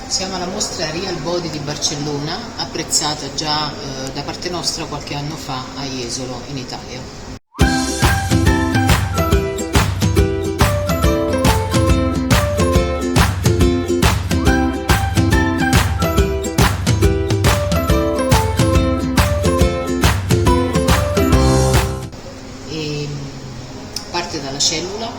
Siamo alla mostra Real Body di Barcellona, apprezzata già da parte nostra qualche anno fa a Jesolo, in Italia. E parte dalla cellula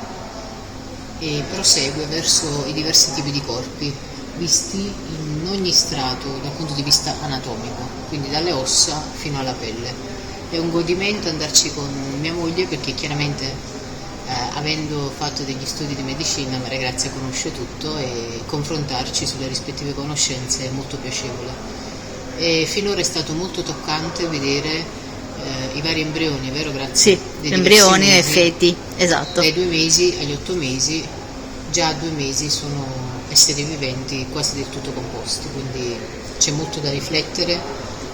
e prosegue verso i diversi tipi di corpi, visti in ogni strato dal punto di vista anatomico, quindi dalle ossa fino alla pelle. È un godimento andarci con mia moglie perché chiaramente avendo fatto degli studi di medicina Maria Grazia conosce tutto e confrontarci sulle rispettive conoscenze è molto piacevole. E finora è stato molto toccante vedere i vari embrioni, vero Grazia? Sì, embrioni e mesi, feti, esatto. dai 2 mesi agli 8 mesi, già a 2 mesi sono esseri viventi quasi del tutto composti, quindi c'è molto da riflettere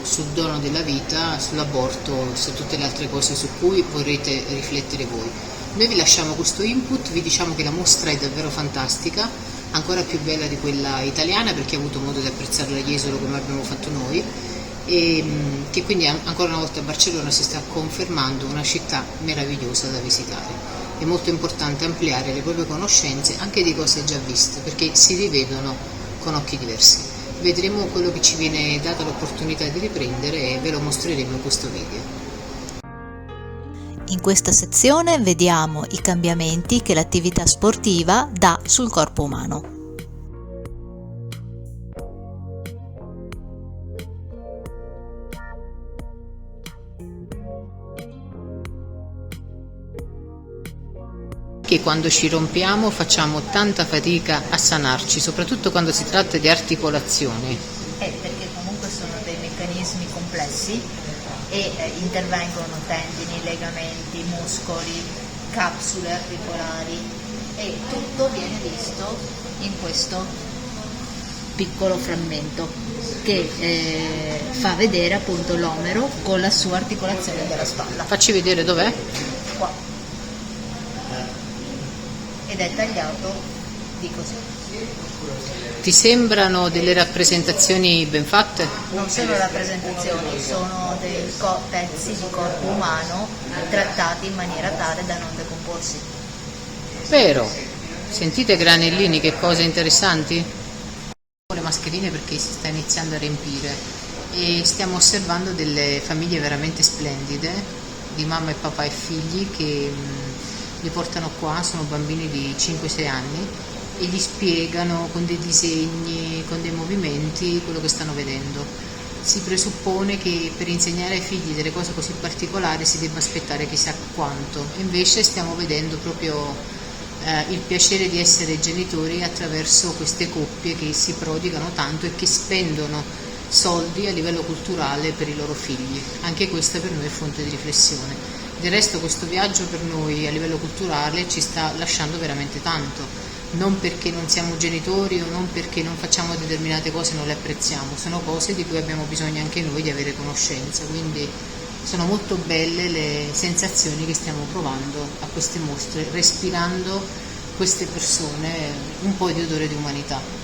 sul dono della vita, sull'aborto, su tutte le altre cose su cui vorrete riflettere voi. Noi vi lasciamo questo input, vi diciamo che la mostra è davvero fantastica, ancora più bella di quella italiana perché ha avuto modo di apprezzarla a Jesolo come abbiamo fatto noi, e che quindi ancora una volta Barcellona si sta confermando una città meravigliosa da visitare. È molto importante ampliare le proprie conoscenze anche di cose già viste perché si rivedono con occhi diversi. Vedremo quello che ci viene data l'opportunità di riprendere e ve lo mostreremo in questo video. In questa sezione vediamo i cambiamenti che l'attività sportiva dà sul corpo umano. Che quando ci rompiamo facciamo tanta fatica a sanarci, soprattutto quando si tratta di articolazioni. Perché comunque sono dei meccanismi complessi e intervengono tendini, legamenti, muscoli, capsule articolari e tutto viene visto in questo piccolo frammento che fa vedere appunto l'omero con la sua articolazione della spalla. Facci vedere dov'è? Qua. Ed è tagliato di così. Ti sembrano delle rappresentazioni ben fatte? Non sono rappresentazioni, sono dei pezzi di corpo umano trattati in maniera tale da non decomporsi. Vero. Sentite granellini che cose interessanti? Le mascherine perché si sta iniziando a riempire e stiamo osservando delle famiglie veramente splendide di mamma e papà e figli che li portano qua, sono bambini di 5-6 anni e gli spiegano con dei disegni, con dei movimenti quello che stanno vedendo. Si presuppone che per insegnare ai figli delle cose così particolari si debba aspettare chissà quanto, invece stiamo vedendo proprio il piacere di essere genitori attraverso queste coppie che si prodigano tanto e che spendono soldi a livello culturale per i loro figli. Anche questa per noi è fonte di riflessione. Del resto questo viaggio per noi a livello culturale ci sta lasciando veramente tanto, non perché non siamo genitori o non perché non facciamo determinate cose e non le apprezziamo, sono cose di cui abbiamo bisogno anche noi di avere conoscenza, quindi sono molto belle le sensazioni che stiamo provando a queste mostre, respirando queste persone un po' di odore di umanità.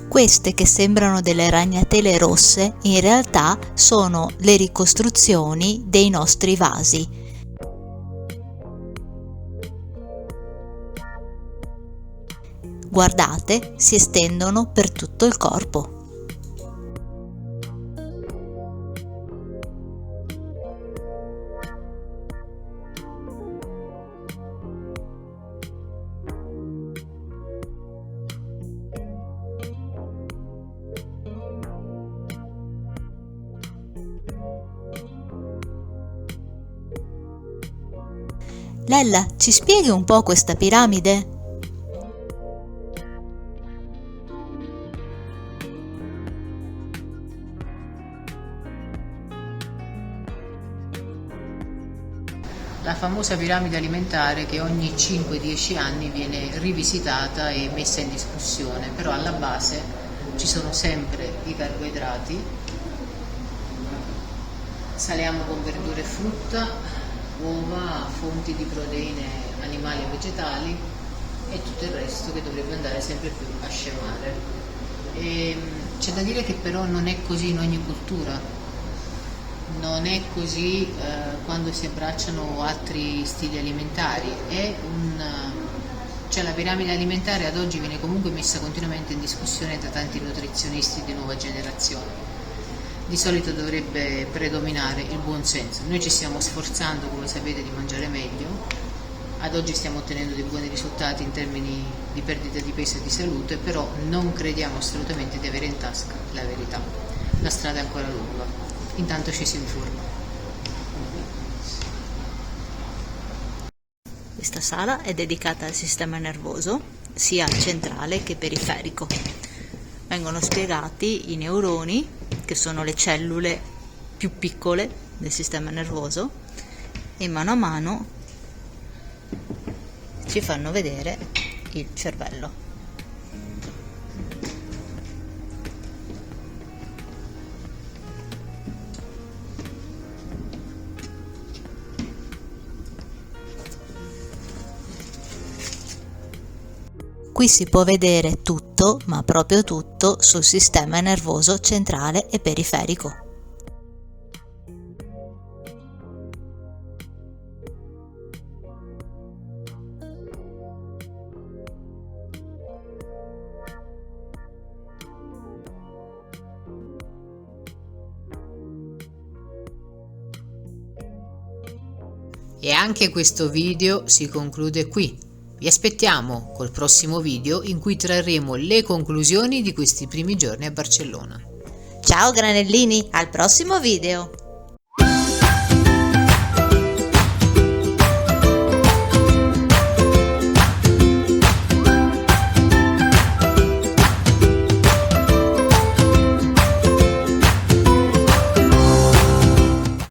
Queste che sembrano delle ragnatele rosse in realtà sono le ricostruzioni dei nostri vasi. Guardate, si estendono per tutto il corpo. Lella, ci spieghi un po' questa piramide? La famosa piramide alimentare che ogni 5-10 anni viene rivisitata e messa in discussione, però alla base ci sono sempre i carboidrati, saliamo con verdura e frutta, uova, fonti di proteine animali e vegetali e tutto il resto che dovrebbe andare sempre più a scemare. C'è da dire che però non è così in ogni cultura, non è così quando si abbracciano altri stili alimentari, cioè la piramide alimentare ad oggi viene comunque messa continuamente in discussione da tanti nutrizionisti di nuova generazione. Di solito dovrebbe predominare il buon senso. Noi ci stiamo sforzando, come sapete, di mangiare meglio. Ad oggi stiamo ottenendo dei buoni risultati in termini di perdita di peso e di salute, però non crediamo assolutamente di avere in tasca la verità. La strada è ancora lunga. Intanto ci si informa. Questa sala è dedicata al sistema nervoso, sia centrale che periferico. Vengono spiegati i neuroni, che sono le cellule più piccole del sistema nervoso, e mano a mano ci fanno vedere il cervello. Qui si può vedere tutto, ma proprio tutto, sul sistema nervoso centrale e periferico. E anche questo video si conclude qui. Vi aspettiamo col prossimo video in cui trarremo le conclusioni di questi primi giorni a Barcellona. Ciao granellini, al prossimo video!